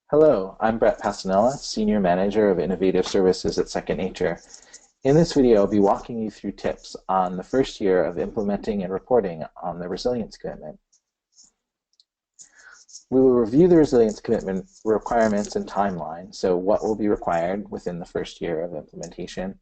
Hello, I'm Brett Pasanella, Senior Manager of Innovative Services at Second Nature. In this video, I'll be walking you through tips on the first year of implementing and reporting on the Resilience Commitment. We will review the Resilience Commitment requirements and timeline, so what will be required within the first year of implementation,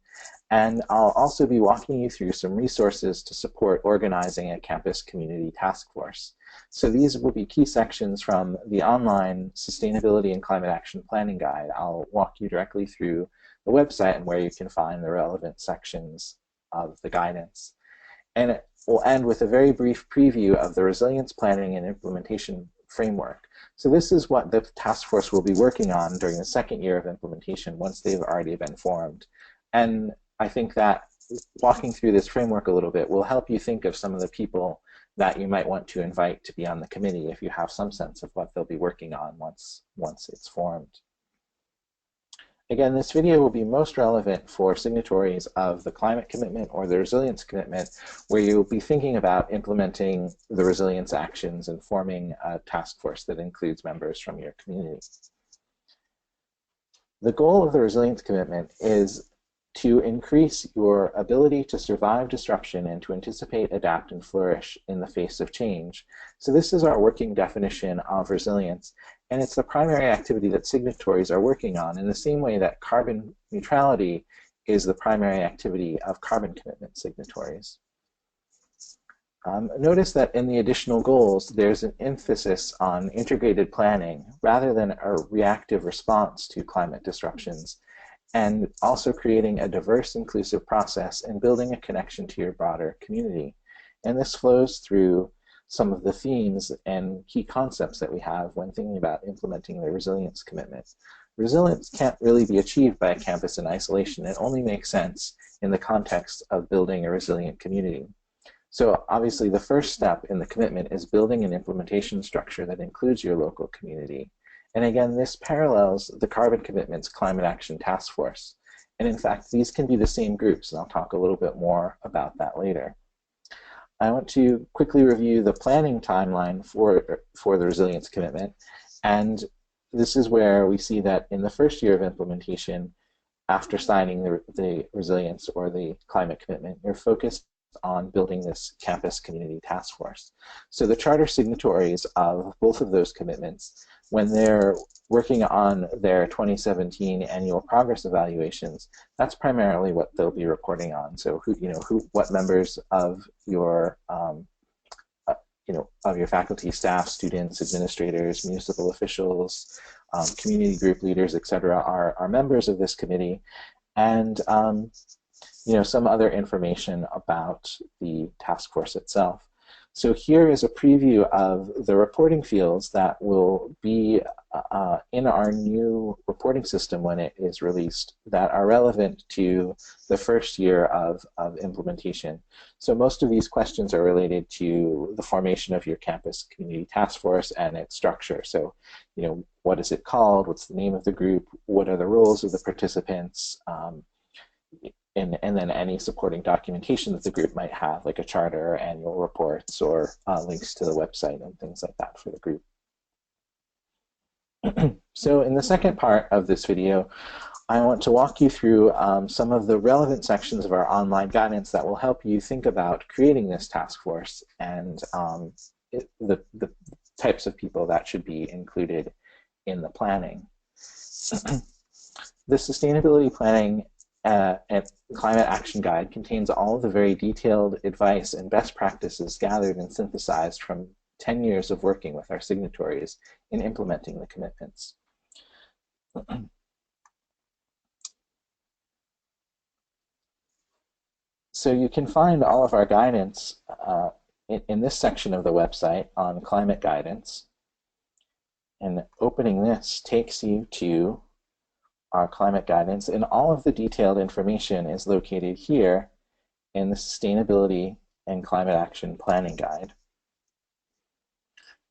and I'll also be walking you through some resources to support organizing a campus community task force. So these will be key sections from the online Sustainability and Climate Action Planning Guide. I'll walk you directly through the website and where you can find the relevant sections of the guidance. And it will end with a very brief preview of the resilience planning and implementation framework. So this is what the task force will be working on during the second year of implementation once they've already been formed. And I think that walking through this framework a little bit will help you think of some of the people that you might want to invite to be on the committee if you have some sense of what they'll be working on once it's formed. Again, this video will be most relevant for signatories of the climate commitment or the resilience commitment, where you'll be thinking about implementing the resilience actions and forming a task force that includes members from your community. The goal of the resilience commitment is to increase your ability to survive disruption and to anticipate, adapt, and flourish in the face of change. So this is our working definition of resilience, and it's the primary activity that signatories are working on in the same way that carbon neutrality is the primary activity of carbon commitment signatories. Notice that in the additional goals, there's an emphasis on integrated planning rather than a reactive response to climate disruptions, and also creating a diverse, inclusive process and building a connection to your broader community. And this flows through some of the themes and key concepts that we have when thinking about implementing the resilience commitment. Resilience can't really be achieved by a campus in isolation. It only makes sense in the context of building a resilient community. So obviously the first step in the commitment is building an implementation structure that includes your local community. And again, this parallels the Carbon Commitment's Climate Action Task Force. And in fact, these can be the same groups, and I'll talk a little bit more about that later. I want to quickly review the planning timeline for the Resilience Commitment. And this is where we see that in the first year of implementation, after signing the Resilience or the Climate Commitment, you're focused on building this campus community task force. So the charter signatories of both of those commitments, when they're working on their 2017 annual progress evaluations, that's primarily what they'll be reporting on. So what members of your of your faculty, staff, students, administrators, municipal officials, community group leaders, etc., are members of this committee, and some other information about the task force itself. So here is a preview of the reporting fields that will be in our new reporting system when it is released that are relevant to the first year of implementation. So most of these questions are related to the formation of your campus community task force and its structure. So, what is it called? What's the name of the group? What are the roles of the participants? And then any supporting documentation that the group might have, like a charter, annual reports, or links to the website and things like that for the group. So in the second part of this video, I want to walk you through some of the relevant sections of our online guidance that will help you think about creating this task force and the types of people that should be included in the planning. The Sustainability Planning and Climate Action Guide contains all of the very detailed advice and best practices gathered and synthesized from 10 years of working with our signatories in implementing the commitments. So you can find all of our guidance in this section of the website on climate guidance. And opening this takes you to our climate guidance, and all of the detailed information is located here in the Sustainability and Climate Action Planning Guide.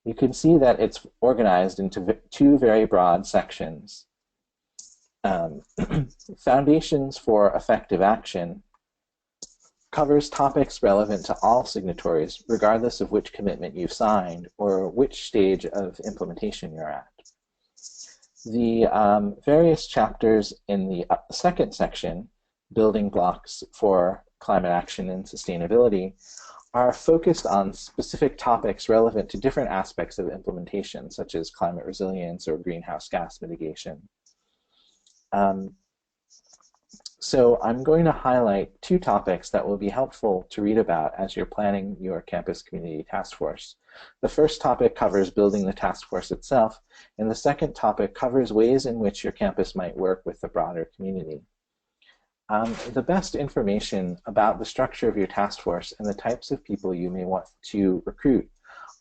You can see that it's organized into two very broad sections. Foundations for Effective Action covers topics relevant to all signatories, regardless of which commitment you've signed or which stage of implementation you're at. The various chapters in the second section, Building Blocks for Climate Action and Sustainability, are focused on specific topics relevant to different aspects of implementation, such as climate resilience or greenhouse gas mitigation. So I'm going to highlight two topics that will be helpful to read about as you're planning your campus community task force. The first topic covers building the task force itself, and the second topic covers ways in which your campus might work with the broader community. The best information about the structure of your task force and the types of people you may want to recruit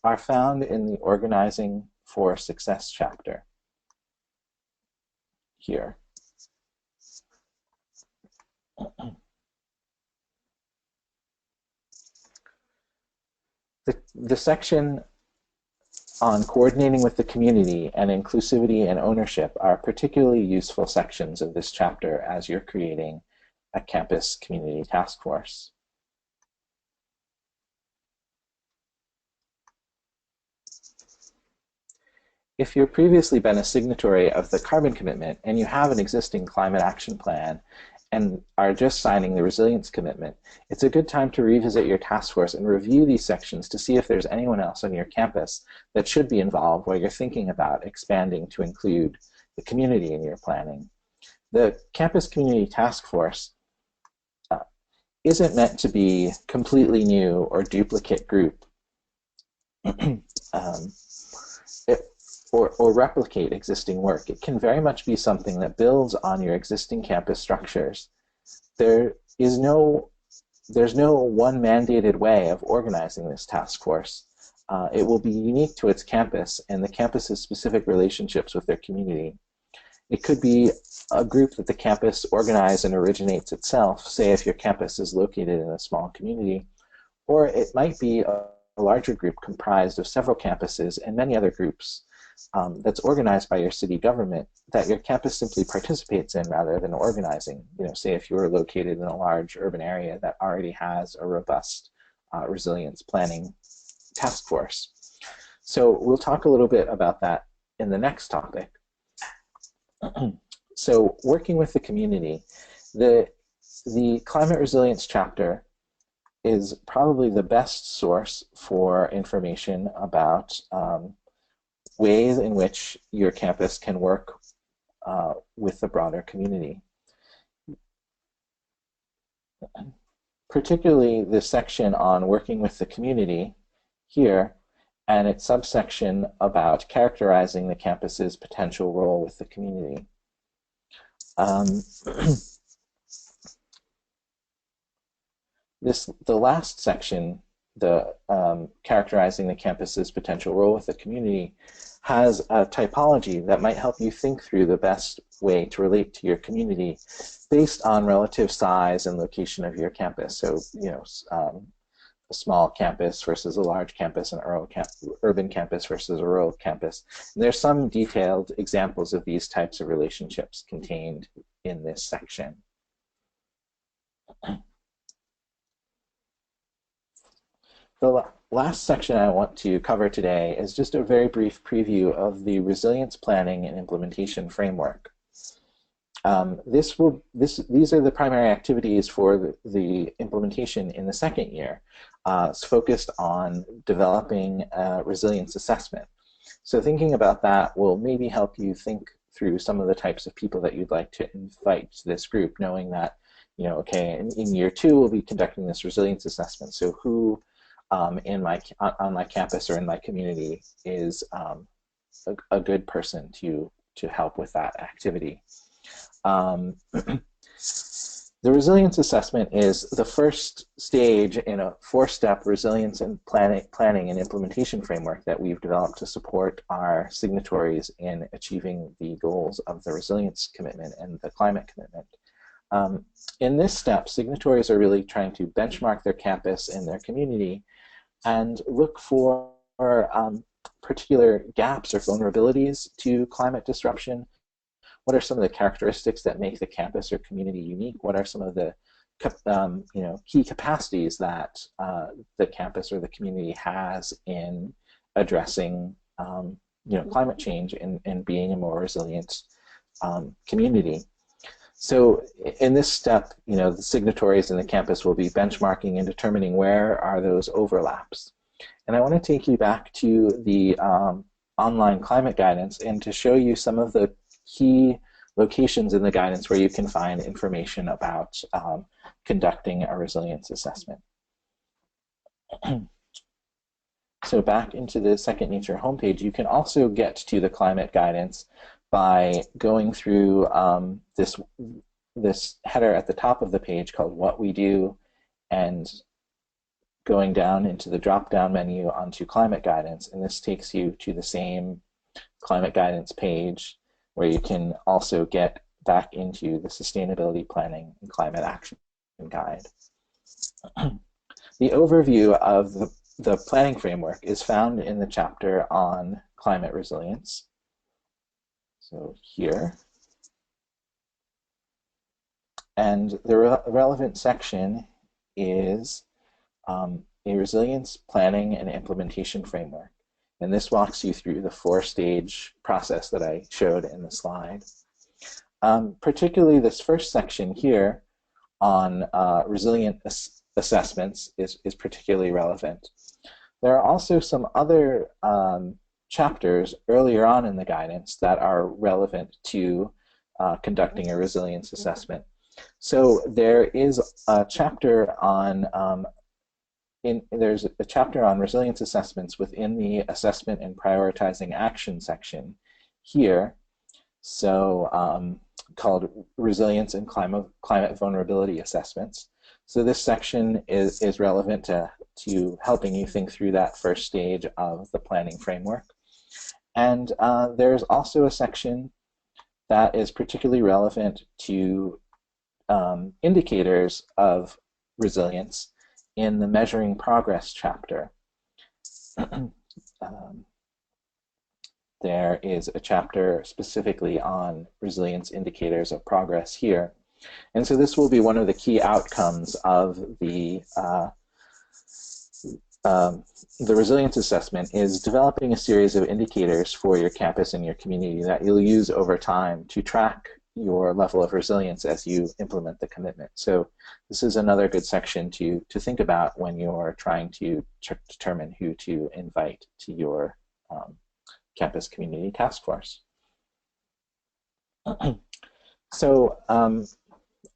are found in the Organizing for Success chapter here. The section on coordinating with the community and inclusivity and ownership are particularly useful sections of this chapter as you're creating a campus community task force. If you've previously been a signatory of the carbon commitment and you have an existing climate action plan and are just signing the resilience commitment, it's a good time to revisit your task force and review these sections to see if there's anyone else on your campus that should be involved while you're thinking about expanding to include the community in your planning. The campus community task force isn't meant to be completely new or duplicate group or replicate existing work. It can very much be something that builds on your existing campus structures. There's no one mandated way of organizing this task force. It will be unique to its campus and the campus's specific relationships with their community. It could be a group that the campus organizes and originates itself, say if your campus is located in a small community, or it might be a larger group comprised of several campuses and many other groups that's organized by your city government that your campus simply participates in rather than organizing. You know, say if you're located in a large urban area that already has a robust resilience planning task force. So we'll talk a little bit about that in the next topic. So working with the community, the climate resilience chapter is probably the best source for information about ways in which your campus can work with the broader community. Particularly the section on working with the community here and its subsection about characterizing the campus's potential role with the community. The last section, the characterizing the campus's potential role with the community, has a typology that might help you think through the best way to relate to your community based on relative size and location of your campus. So, you know, a small campus versus a large campus, an urban campus versus a rural campus. And there's some detailed examples of these types of relationships contained in this section. The last section I want to cover today is just a very brief preview of the resilience planning and implementation framework. These are the primary activities for the implementation in the second year. It's focused on developing a resilience assessment. So thinking about that will maybe help you think through some of the types of people that you'd like to invite to this group, knowing that, you know, okay, in year 2 we'll be conducting this resilience assessment. So who on my campus or in my community is a good person to help with that activity. The resilience assessment is the first stage in a 4-step resilience and planning and implementation framework that we've developed to support our signatories in achieving the goals of the resilience commitment and the climate commitment. In this step, signatories are really trying to benchmark their campus and their community and look for particular gaps or vulnerabilities to climate disruption. What are some of the characteristics that make the campus or community unique? What are some of the key capacities that the campus or the community has in addressing climate change and being a more resilient community. So in this step, the signatories in the campus will be benchmarking and determining where are those overlaps. And I want to take you back to the online climate guidance and to show you some of the key locations in the guidance where you can find information about conducting a resilience assessment. So back into the Second Nature homepage, you can also get to the climate guidance by going through this header at the top of the page called What We Do, and going down into the drop-down menu onto climate guidance, and this takes you to the same climate guidance page where you can also get back into the sustainability planning and climate action guide. The overview of the planning framework is found in the chapter on climate resilience. So here. And the relevant section is a resilience planning and implementation framework. And this walks you through the 4-stage process that I showed in the slide. Particularly this first section here on resilient assessments is particularly relevant. There are also some other chapters earlier on in the guidance that are relevant to conducting a resilience assessment. So there is a chapter on there's a chapter on resilience assessments within the assessment and prioritizing action section here. So called resilience and climate vulnerability assessments. So this section is relevant to helping you think through that first stage of the planning framework. And there's also a section that is particularly relevant to indicators of resilience in the measuring progress chapter. There is a chapter specifically on resilience indicators of progress here. And so this will be one of the key outcomes of the resilience assessment, is developing a series of indicators for your campus and your community that you'll use over time to track your level of resilience as you implement the commitment. So this is another good section to think about when you're trying to determine who to invite to your campus community task force. So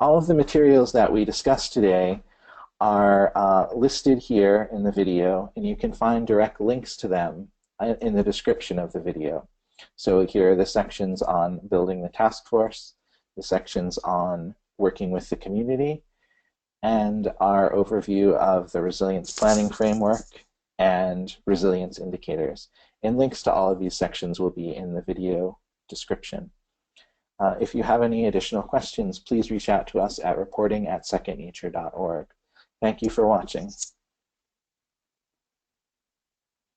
all of the materials that we discussed today are listed here in the video, and you can find direct links to them in the description of the video. So here are the sections on building the task force, the sections on working with the community, and our overview of the resilience planning framework and resilience indicators. And links to all of these sections will be in the video description. If you have any additional questions, please reach out to us at reporting@secondnature.org. Thank you for watching.